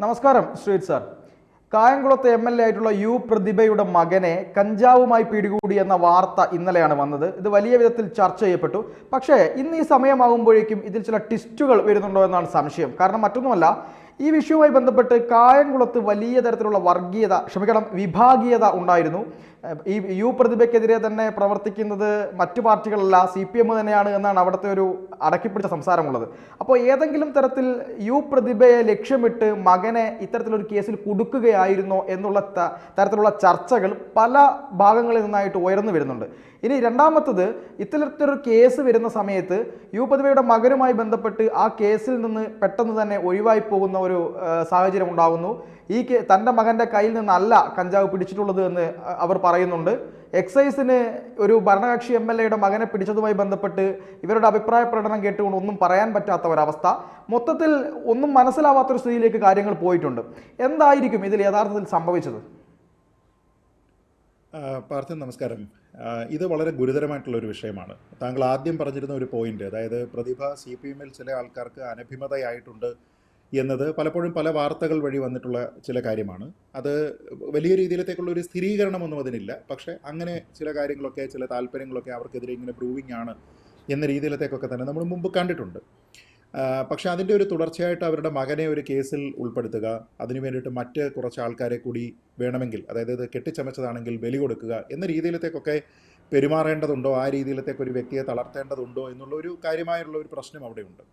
നമസ്കാരം Sreejith sir. കായംകുളത്തെ MLA ആയിട്ടുള്ള പ്രതിഭയുടെ മകനെ കഞ്ചാവുമായി പിടികൂടി എന്ന വാർത്ത ഇന്നലെയാണ് വന്നത്. ഇത് വലിയ വിധത്തിൽ ചർച്ച ചെയ്യപ്പെട്ടു. പക്ഷേ ഇന്ന് ഈ സമയമാകുമ്പോഴേക്കും ഇതിൽ ചില ട്വിസ്റ്റുകൾ വരുന്നുണ്ടോ എന്നാണ് സംശയം. കാരണം മറ്റൊന്നുമല്ല, ഈ വിഷയവുമായി ബന്ധപ്പെട്ട് കായംകുളത്ത് വലിയ തരത്തിലുള്ള വിഭാഗീയത ഉണ്ടായിരുന്നു. ഈ പ്രതിഭയ്ക്കെതിരെ തന്നെ പ്രവർത്തിക്കുന്നത് മറ്റു പാർട്ടികളല്ല, CPM തന്നെയാണ് എന്നാണ് അവിടുത്തെ ഒരു അടക്കിപ്പിടിച്ച സംസാരമുള്ളത്. അപ്പോൾ ഏതെങ്കിലും തരത്തിൽ പ്രതിഭയെ ലക്ഷ്യമിട്ട് മകനെ ഇത്തരത്തിലൊരു കേസിൽ കുടുക്കുകയായിരുന്നോ എന്നുള്ള തരത്തിലുള്ള ചർച്ചകൾ പല ഭാഗങ്ങളിൽ നിന്നായിട്ട് ഉയർന്നു വരുന്നുണ്ട്. ഇനി രണ്ടാമത്തത്, ഇത്തരത്തിലൊരു കേസ് വരുന്ന സമയത്ത് പ്രതിഭയുടെ മകനുമായി ബന്ധപ്പെട്ട് ആ കേസിൽ നിന്ന് പെട്ടെന്ന് തന്നെ ഒഴിവായി പോകുന്ന ഒരു സാഹചര്യം ഉണ്ടാകുന്നു. തൻ്റെ മകൻ്റെ കയ്യിൽ നിന്നല്ല കഞ്ചാവ് പിടിച്ചിട്ടുള്ളത് എന്ന് അവർ പറയുന്നുണ്ട്. എക്സൈസിന് ഒരു ഭരണകക്ഷി MLAയുടെ മകനെ പിടിച്ചതുമായി ബന്ധപ്പെട്ട് ഇവരുടെ അഭിപ്രായ പ്രകടനം കേട്ടുകൊണ്ട് ഒന്നും പറയാൻ പറ്റാത്ത ഒരവസ്ഥ. മൊത്തത്തിൽ ഒന്നും മനസ്സിലാവാത്തൊരു സ്ഥിതിയിലേക്ക് കാര്യങ്ങൾ പോയിട്ടുണ്ട്. എന്തായിരിക്കും ഇതിൽ യഥാർത്ഥത്തിൽ സംഭവിച്ചത്? പാർത്ഥൻ, നമസ്കാരം. ഇത് വളരെ ഗുരുതരമായിട്ടുള്ള ഒരു വിഷയമാണ്. താങ്കൾ ആദ്യം പറഞ്ഞിരുന്ന ഒരു പോയിന്റ്, അതായത് പ്രതിഭ CPM-ൽ ചില ആൾക്കാർക്ക് അനഭിമതയായിട്ടുണ്ട് എന്നത് പലപ്പോഴും പല വാർത്തകൾ വഴി വന്നിട്ടുള്ള ചില കാര്യമാണ്. അത് വലിയ രീതിയിലത്തേക്കുള്ള ഒരു സ്ഥിരീകരണമൊന്നും അതിനില്ല. പക്ഷേ അങ്ങനെ ചില കാര്യങ്ങളൊക്കെ, ചില താല്പര്യങ്ങളൊക്കെ അവർക്കെതിരെ ഇങ്ങനെ പ്രൂവിങ് ആണ് എന്ന രീതിയിലത്തേക്കൊക്കെ തന്നെ നമ്മൾ മുമ്പ് കണ്ടിട്ടുണ്ട്. പക്ഷേ അതിൻ്റെ ഒരു തുടർച്ചയായിട്ട് അവരുടെ മകനെ ഒരു കേസിൽ ഉൾപ്പെടുത്തുക, അതിനു വേണ്ടിയിട്ട് മറ്റ് കുറച്ച് ആൾക്കാരെ കൂടി വേണമെങ്കിൽ, അതായത് ഇത് കെട്ടിച്ചമച്ചതാണെങ്കിൽ ബലി കൊടുക്കുക എന്ന രീതിയിലത്തേക്കൊക്കെ പെരുമാറേണ്ടതുണ്ടോ, ആ രീതിയിലത്തേക്ക് ഒരു വ്യക്തിയെ തളർത്തേണ്ടതുണ്ടോ എന്നുള്ള ഒരു കാര്യമായുള്ള ഒരു പ്രശ്നം അവിടെയുണ്ട്.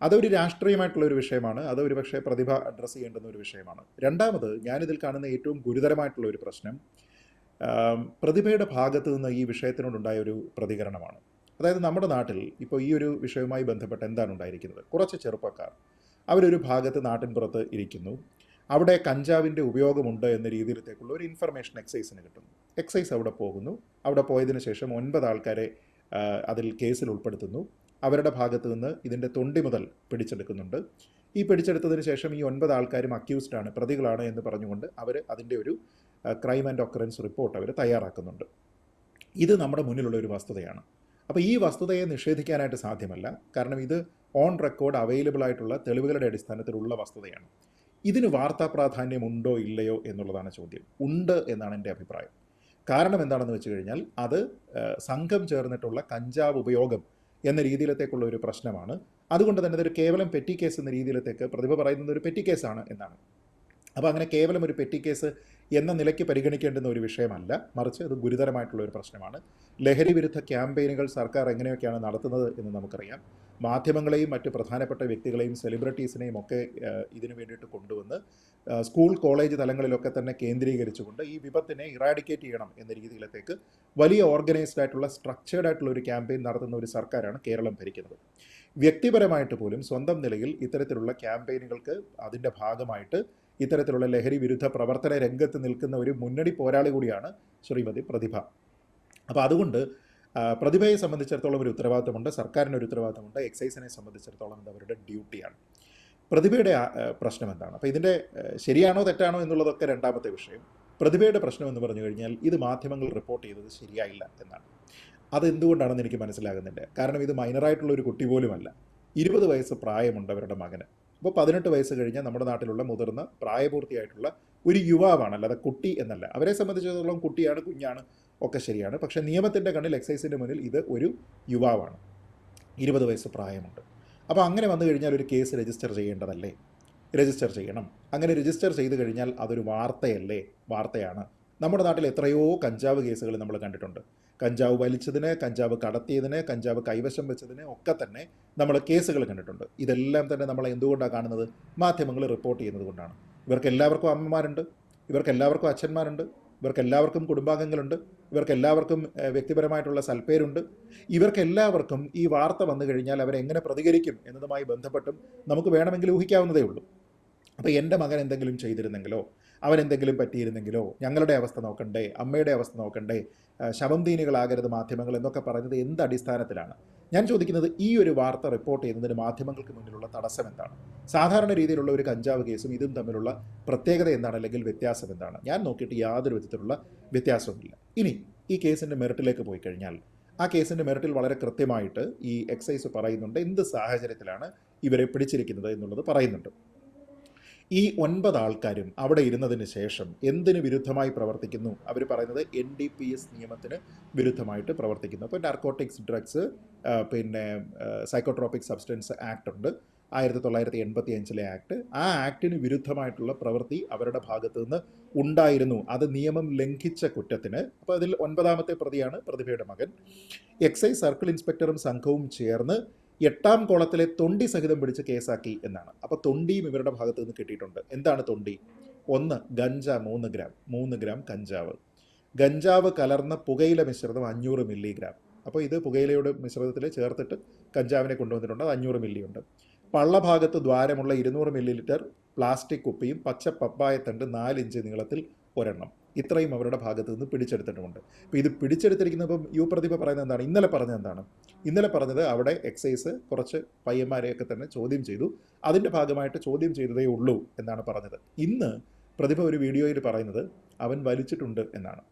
അതൊരു രാഷ്ട്രീയമായിട്ടുള്ള ഒരു വിഷയമാണ്. അത് ഒരുപക്ഷെ പ്രതിഭ അഡ്രസ്സ് ചെയ്യേണ്ടുന്ന ഒരു വിഷയമാണ്. രണ്ടാമത്, ഞാനിതിൽ കാണുന്ന ഏറ്റവും ഗുരുതരമായിട്ടുള്ള ഒരു പ്രശ്നം പ്രതിഭയുടെ ഭാഗത്തു നിന്ന് ഈ വിഷയത്തിനോടുണ്ടായ ഒരു പ്രതികരണമാണ്. അതായത് നമ്മുടെ നാട്ടിൽ ഇപ്പോൾ ഈ ഒരു വിഷയവുമായി ബന്ധപ്പെട്ട് എന്താണ് ഉണ്ടായിരിക്കുന്നത്? കുറച്ച് ചെറുപ്പക്കാർ അവരൊരു ഭാഗത്ത് നാട്ടിൻപുറത്ത് ഇരിക്കുന്നു. അവിടെ കഞ്ചാവിൻ്റെ ഉപയോഗമുണ്ട് എന്ന രീതിയിലത്തേക്കുള്ള ഒരു ഇൻഫർമേഷൻ എക്സൈസിന് കിട്ടുന്നു. എക്സൈസ് അവിടെ പോകുന്നു. അവിടെ പോയതിനു ശേഷം 9 ആൾക്കാരെ അതിൽ കേസിൽ ഉൾപ്പെടുത്തുന്നു. അവരുടെ ഭാഗത്ത് നിന്ന് ഇതിൻ്റെ തൊണ്ടി മുതൽ പിടിച്ചെടുക്കുന്നുണ്ട്. ഈ പിടിച്ചെടുത്തതിന് ശേഷം ഈ 9 ആൾക്കാരും അക്യൂസ്ഡാണ്, പ്രതികളാണ് എന്ന് പറഞ്ഞുകൊണ്ട് അവർ അതിൻ്റെ ഒരു ക്രൈം ആൻഡ് ഒക്കറൻസ് റിപ്പോർട്ട് അവർ തയ്യാറാക്കുന്നുണ്ട്. ഇത് നമ്മുടെ മുന്നിലുള്ള ഒരു വസ്തുതയാണ്. അപ്പോൾ ഈ വസ്തുതയെ നിഷേധിക്കാനായിട്ട് സാധ്യമല്ല. കാരണം ഇത് ഓൺ റെക്കോർഡ് അവൈലബിൾ ആയിട്ടുള്ള തെളിവുകളുടെ അടിസ്ഥാനത്തിലുള്ള വസ്തുതയാണ്. ഇതിന് വാർത്താ പ്രാധാന്യമുണ്ടോ ഇല്ലയോ എന്നുള്ളതാണ് ചോദ്യം. ഉണ്ട് എന്നാണ് എൻ്റെ അഭിപ്രായം. കാരണം എന്താണെന്ന് വെച്ച് കഴിഞ്ഞാൽ അത് സംഘം ചേർന്നിട്ടുള്ള കഞ്ചാവ് ഉപയോഗം എന്ന രീതിയിലത്തേക്കുള്ള ഒരു പ്രശ്നമാണ്. അതുകൊണ്ട് തന്നെ ഇതൊരു കേവലം പെറ്റി കേസ് എന്ന രീതിയിലത്തേക്ക് പ്രതിഭ പറയുന്നത് ഒരു പെറ്റി കേസാണ് എന്നാണ്. അപ്പോൾ അങ്ങനെ കേവലം ഒരു പെറ്റി കേസ് എന്ന നിലയ്ക്ക് പരിഗണിക്കേണ്ടുന്ന ഒരു വിഷയമല്ല, മറിച്ച് അത് ഗുരുതരമായിട്ടുള്ള ഒരു പ്രശ്നമാണ്. ലഹരി വിരുദ്ധ ക്യാമ്പയിനുകൾ സർക്കാർ എങ്ങനെയൊക്കെയാണ് നടത്തുന്നത് എന്ന് നമുക്കറിയാം. മാധ്യമങ്ങളെയും മറ്റ് പ്രധാനപ്പെട്ട വ്യക്തികളെയും സെലിബ്രിറ്റീസിനെയും ഒക്കെ ഇതിനു വേണ്ടിയിട്ട് കൊണ്ടുവന്ന് സ്കൂൾ കോളേജ് തലങ്ങളിലൊക്കെ തന്നെ കേന്ദ്രീകരിച്ചുകൊണ്ട് ഈ വിപത്തിനെ ഇറാഡിക്കേറ്റ് ചെയ്യണം എന്ന രീതിയിലത്തേക്ക് വലിയ ഓർഗനൈസ്ഡ് ആയിട്ടുള്ള സ്ട്രക്ചേർഡ് ആയിട്ടുള്ള ഒരു ക്യാമ്പയിൻ നടത്തുന്ന ഒരു സർക്കാരാണ് കേരളം ഭരിക്കുന്നത്. വ്യക്തിപരമായിട്ട് പോലും സ്വന്തം നിലയിൽ ഇത്തരത്തിലുള്ള ക്യാമ്പയിനുകൾക്ക് അതിൻ്റെ ഭാഗമായിട്ട് ഇത്തരത്തിലുള്ള ലഹരി വിരുദ്ധ പ്രവർത്തന രംഗത്ത് നിൽക്കുന്ന ഒരു മുന്നണി പോരാളി കൂടിയാണ് ശ്രീമതി പ്രതിഭ. അപ്പോൾ അതുകൊണ്ട് പ്രതിഭയെ സംബന്ധിച്ചിടത്തോളം ഒരു ഉത്തരവാദിത്തമുണ്ട്, സർക്കാരിന് ഒരു ഉത്തരവാദിത്തമുണ്ട്, എക്സൈസിനെ സംബന്ധിച്ചിടത്തോളം ഇത് അവരുടെ ഡ്യൂട്ടിയാണ്. പ്രതിഭയുടെ പ്രശ്നം എന്താണ്? അപ്പോൾ ഇതിൻ്റെ ശരിയാണോ തെറ്റാണോ എന്നുള്ളതൊക്കെ രണ്ടാമത്തെ വിഷയം. പ്രതിഭയുടെ പ്രശ്നം എന്ന് പറഞ്ഞു കഴിഞ്ഞാൽ ഇത് മാധ്യമങ്ങൾ റിപ്പോർട്ട് ചെയ്തത് ശരിയായില്ല എന്നാണ്. അതെന്തുകൊണ്ടാണെന്ന് എനിക്ക് മനസ്സിലാകുന്നില്ല. കാരണം ഇത് മൈനറായിട്ടുള്ളൊരു കുട്ടി പോലുമല്ല. 20 വയസ്സ് പ്രായമുണ്ട് അവരുടെ മകന്. അപ്പോൾ 18 വയസ്സ് കഴിഞ്ഞാൽ നമ്മുടെ നാട്ടിലുള്ള മുതിർന്ന പ്രായപൂർത്തിയായിട്ടുള്ള ഒരു യുവാവാണ്, അല്ലാതെ കുട്ടി എന്നല്ല. അവരെ സംബന്ധിച്ചിടത്തോളം കുട്ടിയാണ്, കുഞ്ഞാണ്, ഒക്കെ ശരിയാണ്. പക്ഷേ നിയമത്തിൻ്റെ കണ്ണിൽ, എക്സൈസിൻ്റെ മുന്നിൽ ഇത് ഒരു യുവാവാണ്. 20 വയസ്സ് പ്രായമുണ്ട്. അപ്പോൾ അങ്ങനെ വന്നു കഴിഞ്ഞാൽ ഒരു കേസ് രജിസ്റ്റർ ചെയ്യേണ്ടതല്ലേ? രജിസ്റ്റർ ചെയ്യണം. അങ്ങനെ രജിസ്റ്റർ ചെയ്ത് കഴിഞ്ഞാൽ അതൊരു വാർത്തയല്ലേ? വാർത്തയാണ്. നമ്മുടെ നാട്ടിൽ എത്രയോ കഞ്ചാവ് കേസുകൾ നമ്മൾ കണ്ടിട്ടുണ്ട്. കഞ്ചാവ് വലിച്ചതിന്, കഞ്ചാവ് കടത്തിയതിന്, കഞ്ചാവ് കൈവശം വെച്ചതിന് ഒക്കെ തന്നെ നമ്മൾ കേസുകൾ കണ്ടിട്ടുണ്ട്. ഇതെല്ലാം തന്നെ നമ്മൾ എന്തുകൊണ്ടാണ് കാണുന്നത്? മാധ്യമങ്ങൾ റിപ്പോർട്ട് ചെയ്യുന്നത് കൊണ്ടാണ്. ഇവർക്കെല്ലാവർക്കും അമ്മമാരുണ്ട്, ഇവർക്കെല്ലാവർക്കും അച്ഛന്മാരുണ്ട്, ഇവർക്കെല്ലാവർക്കും കുടുംബാംഗങ്ങളുണ്ട്, ഇവർക്കെല്ലാവർക്കും വ്യക്തിപരമായിട്ടുള്ള സൽപ്പേരുണ്ട്. ഇവർക്കെല്ലാവർക്കും ഈ വാർത്ത വന്നു കഴിഞ്ഞാൽ അവരെങ്ങനെ പ്രതികരിക്കും എന്നതുമായി ബന്ധപ്പെട്ടും നമുക്ക് വേണമെങ്കിൽ ഊഹിക്കാവുന്നതേ ഉള്ളൂ. അപ്പോൾ എൻ്റെ മകൻ എന്തെങ്കിലും ചെയ്തിരുന്നെങ്കിലോ, അവനെന്തെങ്കിലും പറ്റിയിരുന്നെങ്കിലോ, ഞങ്ങളുടെ അവസ്ഥ നോക്കണ്ടേ, അമ്മയുടെ അവസ്ഥ നോക്കണ്ടേ, ശവംദീനികളാകരുത് മാധ്യമങ്ങൾ എന്നൊക്കെ പറയുന്നത് എന്ത് അടിസ്ഥാനത്തിലാണ്? ഞാൻ ചോദിക്കുന്നത്, ഈ ഒരു വാർത്ത റിപ്പോർട്ട് ചെയ്യുന്നതിന് മാധ്യമങ്ങൾക്ക് മുന്നിലുള്ള തടസ്സം എന്താണ്? സാധാരണ രീതിയിലുള്ള ഒരു കഞ്ചാവ് കേസും ഇതും തമ്മിലുള്ള പ്രത്യേകത എന്താണ്, അല്ലെങ്കിൽ വ്യത്യാസം എന്താണ്? ഞാൻ നോക്കിയിട്ട് യാതൊരു വിധത്തിലുള്ള വ്യത്യാസവുമില്ല. ഇനി ഈ കേസിൻ്റെ മെറിറ്റിലേക്ക് പോയി കഴിഞ്ഞാൽ, ആ കേസിൻ്റെ മെറിറ്റിൽ വളരെ കൃത്യമായിട്ട് ഈ എക്സൈസ് പറയുന്നുണ്ട് എന്ത് സാഹചര്യത്തിലാണ് ഇവരെ പിടിച്ചിരിക്കുന്നത് എന്നുള്ളത് പറയുന്നുണ്ട്. ഈ 9 ആൾക്കാരും അവിടെ ഇരുന്നതിന് ശേഷം എന്തിന് വിരുദ്ധമായി പ്രവർത്തിക്കുന്നു? അവർ പറയുന്നത് NDPS നിയമത്തിന് വിരുദ്ധമായിട്ട് പ്രവർത്തിക്കുന്നു. അപ്പോൾ നാർക്കോട്ടിക്സ് ഡ്രഗ്സ്, പിന്നെ സൈക്കോട്രോപിക് സബ്സ്റ്റൻസ് ആക്ട് ഉണ്ട്, 1985 ആക്ട്. ആ ആക്ടിന് വിരുദ്ധമായിട്ടുള്ള പ്രവൃത്തി അവരുടെ ഭാഗത്തു നിന്ന് ഉണ്ടായിരുന്നു. അത് നിയമം ലംഘിച്ച കുറ്റത്തിന്. അപ്പോൾ അതിൽ 9ാമത്തെ പ്രതിയാണ് പ്രതിഭയുടെ മകൻ. എക്സൈസ് സർക്കിൾ ഇൻസ്പെക്ടറും സംഘവും ചേർന്ന് 8ാം കോളത്തിലെ തൊണ്ടി സഹിതം പിടിച്ച് കേസാക്കി എന്നാണ്. അപ്പോൾ തൊണ്ടിയും ഇവരുടെ ഭാഗത്തു നിന്ന് കിട്ടിയിട്ടുണ്ട്. എന്താണ് തൊണ്ടി? 1 ഗഞ്ച 3 ഗ്രാം കഞ്ചാവ്, ഗഞ്ചാവ് കലർന്ന പുകയില മിശ്രിതം 500 മില്ലിഗ്രാം. അപ്പോൾ ഇത് പുകയിലയുടെ മിശ്രിതത്തിൽ ചേർത്തിട്ട് കഞ്ചാവിനെ കൊണ്ടുവന്നിട്ടുണ്ട്. അത് 500 മില്ലി ഉണ്ട്. പള്ളഭാഗത്ത് ദ്വാരമുള്ള 200 മില്ലി പ്ലാസ്റ്റിക് കുപ്പിയും പച്ച പപ്പായത്തണ്ട് 4 ഇഞ്ച് നീളത്തിൽ ഒരെണ്ണം. ഇത്രയും അവരുടെ ഭാഗത്ത് നിന്ന് പിടിച്ചെടുത്തിട്ടുമുണ്ട്. അപ്പോൾ ഇത് പിടിച്ചെടുത്തിരിക്കുന്നപ്പം പ്രതിഭ പറയുന്നത് എന്താണ്? ഇന്നലെ പറഞ്ഞത് അവിടെ എക്സൈസ് കുറച്ച് പയ്യന്മാരെയൊക്കെ തന്നെ ചോദ്യം ചെയ്തു, അതിൻ്റെ ഭാഗമായിട്ട് ചോദ്യം ചെയ്തതേ ഉള്ളൂ എന്നാണ് പറഞ്ഞത്. ഇന്ന് പ്രതിഭ ഒരു വീഡിയോയിൽ പറയുന്നത് അവൻ വലിച്ചിട്ടുണ്ട് എന്നാണ്,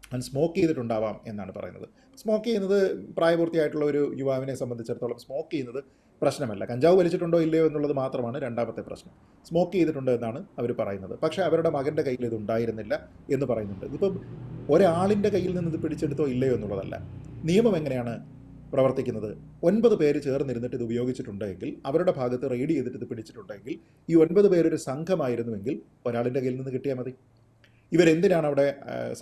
അവൻ സ്മോക്ക് ചെയ്തിട്ടുണ്ടാവാം എന്നാണ് പറയുന്നത്. സ്മോക്ക് ചെയ്യുന്നത് പ്രായപൂർത്തിയായിട്ടുള്ള ഒരു യുവാവിനെ സംബന്ധിച്ചിടത്തോളം സ്മോക്ക് ചെയ്യുന്നത് പ്രശ്നമല്ല. കഞ്ചാവ് വലിച്ചിട്ടുണ്ടോ ഇല്ലയോ എന്നുള്ളത് മാത്രമാണ് രണ്ടാമത്തെ പ്രശ്നം. സ്മോക്ക് ചെയ്തിട്ടുണ്ട് എന്നാണ് അവർ പറയുന്നത്. പക്ഷേ അവരുടെ മകൻ്റെ കയ്യിൽ ഇത് ഉണ്ടായിരുന്നില്ല എന്ന് പറയുന്നുണ്ട്. ഇതിപ്പം ഒരാളിൻ്റെ കയ്യിൽ നിന്ന് ഇത് പിടിച്ചെടുത്തോ ഇല്ലയോ എന്നുള്ളതല്ല. നിയമം എങ്ങനെയാണ് പ്രവർത്തിക്കുന്നത്? 9 പേര് ചേർന്നിരുന്നിട്ട് ഇത് ഉപയോഗിച്ചിട്ടുണ്ടെങ്കിൽ, അവരുടെ ഭാഗത്ത് റെയ്ഡ് ചെയ്തിട്ട് ഇത് പിടിച്ചിട്ടുണ്ടെങ്കിൽ, ഈ 9 പേരൊരു സംഘമായിരുന്നുവെങ്കിൽ ഒരാളിൻ്റെ കയ്യിൽ നിന്ന് കിട്ടിയാൽ മതി. ഇവരെന്തിനാണ് അവിടെ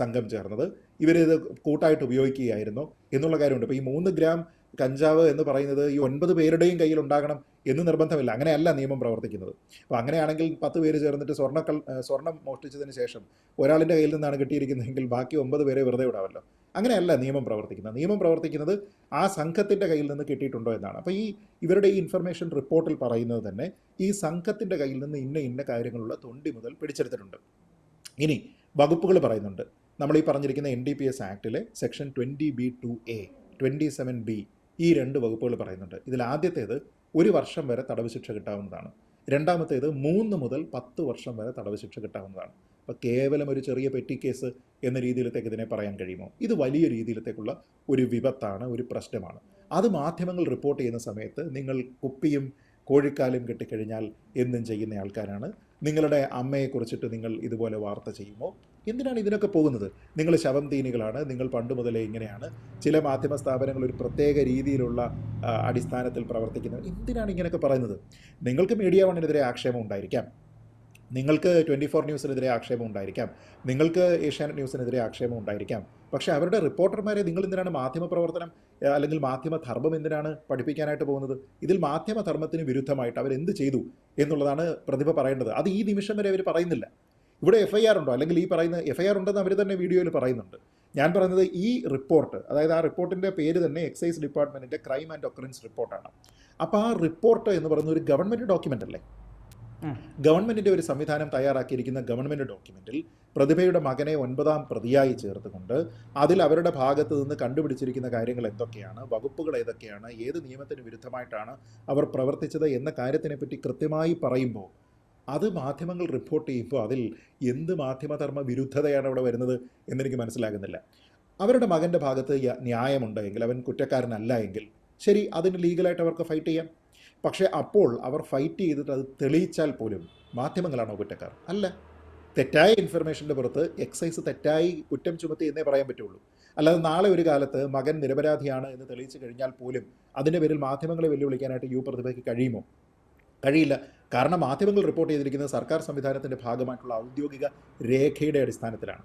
സംഘം ചേർന്നത്? ഇവരിത് കൂട്ടായിട്ട് ഉപയോഗിക്കുകയായിരുന്നോ എന്നുള്ള കാര്യമുണ്ട്. ഇപ്പോൾ ഈ 3 ഗ്രാം കഞ്ചാവ് എന്ന് പറയുന്നത് ഈ 9 പേരുടെയും കയ്യിൽ ഉണ്ടാകണം എന്ന് നിർബന്ധമില്ല. അങ്ങനെയല്ല നിയമം പ്രവർത്തിക്കുന്നത്. അപ്പോൾ അങ്ങനെയാണെങ്കിൽ 10 പേര് ചേർന്നിട്ട് സ്വർണം മോഷ്ടിച്ചതിന് ശേഷം ഒരാളിൻ്റെ കയ്യിൽ നിന്നാണ് കിട്ടിയിരിക്കുന്നതെങ്കിൽ ബാക്കി 9 പേരെ വെറുതെ വിടാമല്ലോ. അങ്ങനെയല്ല നിയമം പ്രവർത്തിക്കുന്നത്. നിയമം പ്രവർത്തിക്കുന്നത് ആ സംഘത്തിൻ്റെ കയ്യിൽ നിന്ന് കിട്ടിയിട്ടുണ്ടോ എന്നാണ്. അപ്പോൾ ഇവരുടെ ഈ ഇൻഫർമേഷൻ റിപ്പോർട്ടിൽ പറയുന്നത് തന്നെ ഈ സംഘത്തിൻ്റെ കയ്യിൽ നിന്ന് ഇന്ന കാര്യങ്ങളുള്ള തൊണ്ടി മുതൽ പിടിച്ചെടുത്തിട്ടുണ്ട്. ഇനി വകുപ്പുകൾ പറയുന്നുണ്ട്. നമ്മൾ ഈ പറഞ്ഞിരിക്കുന്ന NDPS ആക്ടിലെ സെക്ഷൻ 20B(2)(a), 27B, ഈ 2 വകുപ്പുകൾ പറയുന്നുണ്ട്. ഇതിൽ ആദ്യത്തേത് 1 വർഷം വരെ തടവ് ശിക്ഷ കിട്ടാവുന്നതാണ്. രണ്ടാമത്തേത് 3 മുതൽ 10 വർഷം വരെ തടവ് ശിക്ഷ കിട്ടാവുന്നതാണ്. അപ്പോൾ കേവലം ഒരു ചെറിയ പെറ്റി കേസ് എന്ന രീതിയിലത്തേക്ക് ഇതിനെ പറയാൻ കഴിയുമോ? ഇത് വലിയ രീതിയിലത്തേക്കുള്ള ഒരു വിപത്താണ്, ഒരു പ്രശ്നമാണ്. അത് മാധ്യമങ്ങൾ റിപ്പോർട്ട് ചെയ്യുന്ന സമയത്ത് നിങ്ങൾ കുപ്പിയും കോഴിക്കാലും കെട്ടിക്കഴിഞ്ഞാൽ എന്നും ചെയ്യുന്ന ആൾക്കാരാണ്. നിങ്ങളുടെ അമ്മയെക്കുറിച്ചിട്ട് നിങ്ങൾ ഇതുപോലെ വാർത്ത ചെയ്യുമോ? എന്തിനാണ് ഇതിനൊക്കെ പോകുന്നത്? നിങ്ങൾ ശവം തീനികളാണ്, നിങ്ങൾ പണ്ട് മുതലേ ഇങ്ങനെയാണ്, ചില മാധ്യമ സ്ഥാപനങ്ങൾ ഒരു പ്രത്യേക രീതിയിലുള്ള അടിസ്ഥാനത്തിൽ പ്രവർത്തിക്കുന്നത്. എന്തിനാണ് ഇങ്ങനെയൊക്കെ പറയുന്നത്? നിങ്ങൾക്ക് മീഡിയ വണ്ണിനെതിരെ ആക്ഷേപം ഉണ്ടായിരിക്കാം, നിങ്ങൾക്ക് 24 ന്യൂസിനെതിരെ ആക്ഷേപം ഉണ്ടായിരിക്കാം, നിങ്ങൾക്ക് ഏഷ്യാനെറ്റ് ന്യൂസിനെതിരെ ആക്ഷേപം ഉണ്ടായിരിക്കാം. പക്ഷേ അവരുടെ റിപ്പോർട്ടർമാരെ നിങ്ങൾ എന്തിനാണ് മാധ്യമ പ്രവർത്തനം അല്ലെങ്കിൽ മാധ്യമധർമ്മം എന്തിനാണ് പഠിപ്പിക്കാനായിട്ട് പോകുന്നത്? ഇതിൽ മാധ്യമധർമ്മത്തിന് വിരുദ്ധമായിട്ട് അവരെന്ത് ചെയ്തു എന്നുള്ളതാണ് പ്രതിഭ പറയേണ്ടത്. അത് ഈ നിമിഷം വരെ അവർ പറയുന്നില്ല. ഇവിടെ FIR ഉണ്ടോ? അല്ലെങ്കിൽ ഈ പറയുന്ന FIR ഉണ്ടെന്ന് അവർ തന്നെ വീഡിയോയിൽ പറയുന്നുണ്ട്. ഞാൻ പറയുന്നത് ഈ റിപ്പോർട്ട്, അതായത് ആ റിപ്പോർട്ടിൻ്റെ പേര് തന്നെ എക്സൈസ് ഡിപ്പാർട്ട്മെൻറ്റിൻ്റെ ക്രൈം ആൻഡ് ഒക്കറൻസ് റിപ്പോർട്ടാണ്. അപ്പോൾ ആ റിപ്പോർട്ട് എന്ന് പറയുന്ന ഒരു ഗവൺമെൻറ് ഡോക്യുമെൻ്റ് അല്ലേ? ഗവൺമെൻറ്റിൻ്റെ ഒരു സംവിധാനം തയ്യാറാക്കിയിരിക്കുന്ന ഗവൺമെൻറ് ഡോക്യുമെൻറ്റിൽ പ്രതിഭയുടെ മകനെ 9ാം പ്രതിയായി ചേർത്തുകൊണ്ട് അതിൽ അവരുടെ ഭാഗത്ത് നിന്ന് കണ്ടുപിടിച്ചിരിക്കുന്ന കാര്യങ്ങൾ എന്തൊക്കെയാണ്, വകുപ്പുകൾ ഏതൊക്കെയാണ്, ഏത് നിയമത്തിന് വിരുദ്ധമായിട്ടാണ് അവർ പ്രവർത്തിച്ചത് എന്ന കാര്യത്തിനെപ്പറ്റി കൃത്യമായി പറയുമ്പോൾ അത് മാധ്യമങ്ങൾ റിപ്പോർട്ട് ചെയ്യുമ്പോൾ അതിൽ എന്ത് മാധ്യമധർമ്മ വിരുദ്ധതയാണ് അവിടെ വരുന്നത് എന്നെനിക്ക് മനസ്സിലാകുന്നില്ല. അവരുടെ മകൻ്റെ ഭാഗത്ത് ന്യായമുണ്ടെങ്കിൽ, അവൻ കുറ്റക്കാരനല്ല എങ്കിൽ ശരി, അതിന് ലീഗലായിട്ട് അവർക്ക് ഫൈറ്റ് ചെയ്യാം. പക്ഷേ അപ്പോൾ അവർ ഫൈറ്റ് ചെയ്തിട്ട് അത് തെളിയിച്ചാൽ പോലും മാധ്യമങ്ങളാണോ കുറ്റക്കാർ? അല്ല. തെറ്റായ ഇൻഫർമേഷൻ്റെ പുറത്ത് എക്സൈസ് തെറ്റായി കുറ്റം ചുമത്തി എന്നേ പറയാൻ പറ്റുള്ളൂ. അല്ലാതെ നാളെ ഒരു കാലത്ത് മകൻ നിരപരാധിയാണ് എന്ന് തെളിയിച്ചു കഴിഞ്ഞാൽ പോലും അതിൻ്റെ പേരിൽ മാധ്യമങ്ങളെ വെല്ലുവിളിക്കാനായിട്ട് പ്രതിഭയ്ക്ക് കഴിയുമോ? കഴിയില്ല. കാരണം മാധ്യമങ്ങൾ റിപ്പോർട്ട് ചെയ്തിരിക്കുന്നത് സർക്കാർ സംവിധാനത്തിൻ്റെ ഭാഗമായിട്ടുള്ള ഔദ്യോഗിക രേഖയുടെ അടിസ്ഥാനത്തിലാണ്.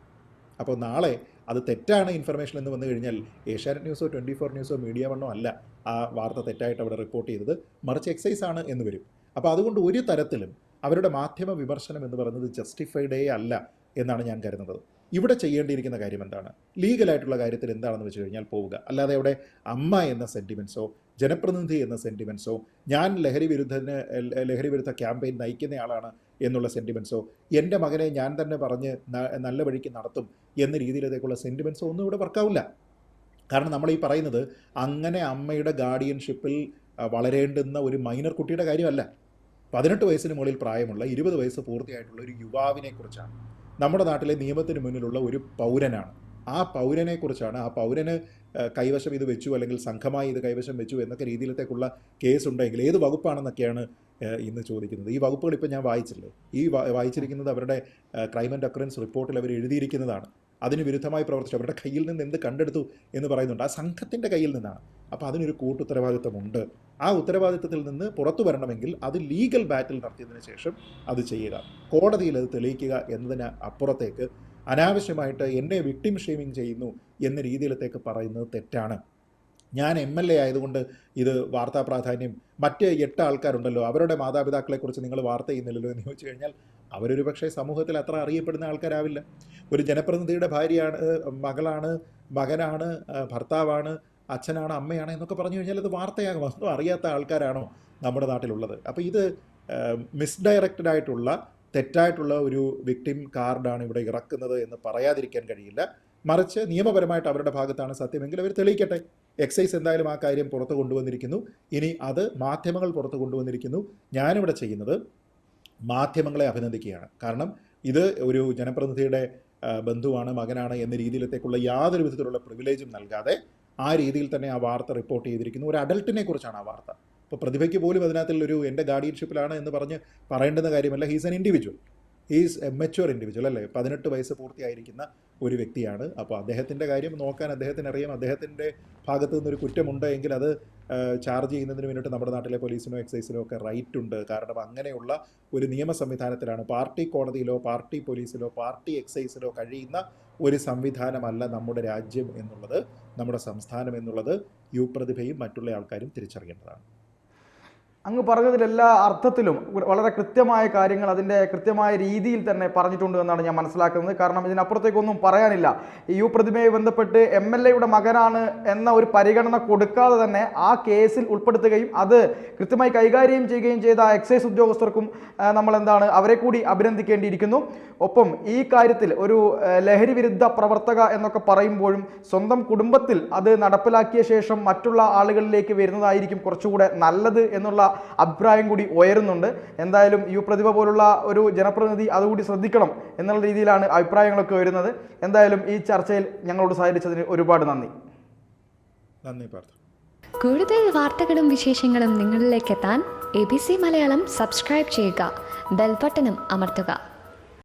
അപ്പോൾ നാളെ അത് തെറ്റാണ് ഇൻഫർമേഷൻ എന്ന് വന്നു കഴിഞ്ഞാൽ ഏഷ്യാനെറ്റ് ന്യൂസോ 24 ന്യൂസോ മീഡിയ വണ്ണോ അല്ല ആ വാർത്ത തെറ്റായിട്ട് അവിടെ റിപ്പോർട്ട് ചെയ്തത്, മറിച്ച് എക്സൈസ് ആണ് എന്ന് വരും. അപ്പോൾ അതുകൊണ്ട് ഒരു തരത്തിലും അവരുടെ മാധ്യമ വിമർശനം എന്ന് പറയുന്നത് ജസ്റ്റിഫൈഡേ അല്ല എന്നാണ് ഞാൻ കരുതുന്നത്. ഇവിടെ ചെയ്യേണ്ടിയിരിക്കുന്ന കാര്യം എന്താണ്? ലീഗലായിട്ടുള്ള കാര്യത്തിൽ എന്താണെന്ന് വെച്ച് കഴിഞ്ഞാൽ പോവുക. അല്ലാതെ അവിടെ അമ്മ എന്ന സെൻറ്റിമെൻറ്റ്സോ ജനപ്രതിനിധി എന്ന സെൻറ്റിമെൻറ്റ്സോ ഞാൻ ലഹരി വിരുദ്ധ ക്യാമ്പയിൻ നയിക്കുന്നയാളാണ് എന്നുള്ള സെൻറ്റിമെൻറ്റ്സോ എൻ്റെ മകനെ ഞാൻ തന്നെ പറഞ്ഞ് നല്ല വഴിക്ക് നടത്തും എന്ന രീതിയിലേക്കുള്ള സെൻറ്റിമെൻറ്റ്സോ ഒന്നും ഇവിടെ വർക്കാവില്ല. കാരണം നമ്മൾ ഈ പറയുന്നത് അങ്ങനെ അമ്മയുടെ ഗാർഡിയൻഷിപ്പിൽ വളരേണ്ടുന്ന ഒരു മൈനർ കുട്ടിയുടെ കാര്യമല്ല. 18 വയസ്സിന് മുകളിൽ പ്രായമുള്ള 20 വയസ്സ് പൂർത്തിയായിട്ടുള്ള ഒരു യുവാവിനെ കുറിച്ചാണ്. നമ്മുടെ നാട്ടിലെ നിയമത്തിന് മുന്നിലുള്ള ഒരു പൗരനാണ്. ആ പൗരനെക്കുറിച്ചാണ്. ആ പൗരന് കൈവശം ഇത് വെച്ചു അല്ലെങ്കിൽ സംഘമായി ഇത് കൈവശം വെച്ചു എന്നൊക്കെ രീതിയിലത്തേക്കുള്ള കേസുണ്ടെങ്കിൽ ഏത് വകുപ്പാണെന്നൊക്കെയാണ് ഇന്ന് ചോദിക്കുന്നത്. ഈ വകുപ്പുകൾ ഇപ്പോൾ ഞാൻ വായിച്ചല്ലോ, ഈ വായിച്ചിരിക്കുന്നത് അവരുടെ ക്രൈം ആൻഡ് അക്രൻസ് റിപ്പോർട്ടിൽ അവർ എഴുതിയിരിക്കുന്നതാണ്. അതിന് വിരുദ്ധമായി പ്രവർത്തിച്ചു അവരുടെ കയ്യിൽ നിന്ന് എന്ത് കണ്ടെടുത്തു എന്ന് പറയുന്നുണ്ട്. ആ സംഘത്തിൻ്റെ കയ്യിൽ നിന്നാണ്. അപ്പോൾ അതിനൊരു കൂട്ടുത്തരവാദിത്വമുണ്ട്. ആ ഉത്തരവാദിത്വത്തിൽ നിന്ന് പുറത്തു വരണമെങ്കിൽ അത് ലീഗൽ ബാറ്റിൽ നടത്തിയതിന് ശേഷം അത് ചെയ്യുക, കോടതിയിൽ അത് തെളിയിക്കുക എന്നതിന് അപ്പുറത്തേക്ക് അനാവശ്യമായിട്ട് എന്നെ വിക്ടിം ഷെയ്മിങ് ചെയ്യുന്നു എന്ന രീതിയിലത്തേക്ക് പറയുന്നത് തെറ്റാണ്. ഞാൻ MLA ആയതുകൊണ്ട് ഇത് വാർത്താ പ്രാധാന്യം, മറ്റ് 8 ആൾക്കാരുണ്ടല്ലോ അവരുടെ മാതാപിതാക്കളെക്കുറിച്ച് നിങ്ങൾ വാർത്ത ചെയ്യുന്നില്ലല്ലോ എന്ന് ചോദിച്ചു കഴിഞ്ഞാൽ അവരൊരു പക്ഷേ സമൂഹത്തിൽ അത്ര അറിയപ്പെടുന്ന ആൾക്കാരാവില്ല. ഒരു ജനപ്രതിനിധിയുടെ ഭാര്യയാണ്, മകളാണ്, മകനാണ്, ഭർത്താവാണ്, അച്ഛനാണ്, അമ്മയാണ് എന്നൊക്കെ പറഞ്ഞു കഴിഞ്ഞാൽ അത് വാർത്തയാകും. അതൊന്നും അറിയാത്ത ആൾക്കാരാണോ നമ്മുടെ നാട്ടിലുള്ളത്? അപ്പോൾ ഇത് മിസ്ഡയറക്റ്റഡ് ആയിട്ടുള്ള തെറ്റായിട്ടുള്ള ഒരു വിക്ടിം കാർഡാണ് ഇവിടെ ഇറക്കുന്നത് എന്ന് പറയാതിരിക്കാൻ കഴിയില്ല. മറിച്ച് നിയമപരമായിട്ട് അവരുടെ ഭാഗത്താണ് സത്യമെങ്കിൽ അവർ തെളിയിക്കട്ടെ. എക്സൈസ് എന്തായാലും ആ കാര്യം പുറത്ത് കൊണ്ടുവന്നിരിക്കുന്നു. ഇനി അത് മാധ്യമങ്ങൾ പുറത്ത് കൊണ്ടുവന്നിരിക്കുന്നു. ഞാനിവിടെ ചെയ്യുന്നത് മാധ്യമങ്ങളെ അഭിനന്ദിക്കുകയാണ്. കാരണം ഇത് ഒരു ജനപ്രതിനിധിയുടെ ബന്ധുവാണ്, മകനാണ് എന്ന രീതിയിലത്തേക്കുള്ള യാതൊരു വിധത്തിലുള്ള പ്രിവിലേജും നൽകാതെ ആ രീതിയിൽ തന്നെ ആ വാർത്ത റിപ്പോർട്ട് ചെയ്തിരിക്കുന്നു. ഒരു അഡൽട്ടിനെ കുറിച്ചാണ് ആ വാർത്ത. ഇപ്പോൾ പ്രതിഭയ്ക്ക് പോലും അതിനകത്തുള്ളൊരു എൻ്റെ ഗാർഡിയൻഷിപ്പിലാണ് എന്ന് പറഞ്ഞ് പറയേണ്ടുന്ന കാര്യമല്ല. He's an individual, he's A mature individual അല്ലേ. 18 വയസ്സ് പൂർത്തിയായിരിക്കുന്ന ഒരു വ്യക്തിയാണ്. അപ്പോൾ അദ്ദേഹത്തിൻ്റെ കാര്യം നോക്കാൻ അദ്ദേഹത്തിന് അറിയാം. അദ്ദേഹത്തിൻ്റെ ഭാഗത്തു നിന്നൊരു കുറ്റമുണ്ട് എങ്കിൽ അത് ചാർജ് ചെയ്യുന്നതിന് വേണ്ടിയിട്ട് നമ്മുടെ നാട്ടിലെ പോലീസിനോ എക്സൈസിനോ ഒക്കെ റൈറ്റ് ഉണ്ട്. കാരണം അങ്ങനെയുള്ള ഒരു നിയമ സംവിധാനത്തിലാണ്, പാർട്ടി കോടതിയിലോ പാർട്ടി പോലീസിലോ പാർട്ടി എക്സൈസിലോ കഴിയുന്ന ഒരു സംവിധാനമല്ല നമ്മുടെ രാജ്യം എന്നുള്ളത്, നമ്മുടെ സംസ്ഥാനം എന്നുള്ളത് യുപ്രതിഭയും മറ്റുള്ള ആൾക്കാരും തിരിച്ചറിയേണ്ടതാണ്. അങ്ങ് പറഞ്ഞതിൽ എല്ലാ അർത്ഥത്തിലും വളരെ കൃത്യമായ കാര്യങ്ങൾ അതിൻ്റെ കൃത്യമായ രീതിയിൽ തന്നെ പറഞ്ഞിട്ടുണ്ട് എന്നാണ് ഞാൻ മനസ്സിലാക്കുന്നത്. കാരണം ഇതിനപ്പുറത്തേക്കൊന്നും പറയാനില്ല. ഈ പ്രതിഭയെ ബന്ധപ്പെട്ട് MLAയുടെ മകനാണ് എന്ന ഒരു പരിഗണന കൊടുക്കാതെ തന്നെ ആ കേസിൽ ഉൾപ്പെടുത്തുകയും അത് കൃത്യമായി കൈകാര്യം ചെയ്യുകയും ചെയ്ത എക്സൈസ് ഉദ്യോഗസ്ഥർക്കും അവരെ കൂടി അഭിനന്ദിക്കേണ്ടിയിരിക്കുന്നു. ഒപ്പം ഈ കാര്യത്തിൽ ഒരു ലഹരി വിരുദ്ധ പ്രവർത്തക എന്നൊക്കെ പറയുമ്പോഴും സ്വന്തം കുടുംബത്തിൽ അത് നടപ്പിലാക്കിയ ശേഷം മറ്റുള്ള ആളുകളിലേക്ക് വരുന്നതായിരിക്കും കുറച്ചുകൂടെ നല്ലത് എന്നുള്ള അഭിപ്രായം കൂടി ഉയരുന്നുണ്ട്. എന്തായാലും പ്രതിഭ പോലുള്ള ഒരു ജനപ്രതിനിധി അതുകൂടി ശ്രദ്ധിക്കണം എന്നുള്ള രീതിയിലാണ് അഭിപ്രായങ്ങളൊക്കെ വരുന്നത്. എന്തായാലും ഈ ചർച്ചയിൽ ഞങ്ങളോട് സഹകരിച്ചതിന് ഒരുപാട് നന്ദി. കൂടുതൽ വാർത്തകളും വിശേഷങ്ങളും നിങ്ങളിലേക്ക് എത്താൻ ABC മലയാളം സബ്സ്ക്രൈബ് ചെയ്യുക, ബെൽ ബട്ടണും അമർത്തുക.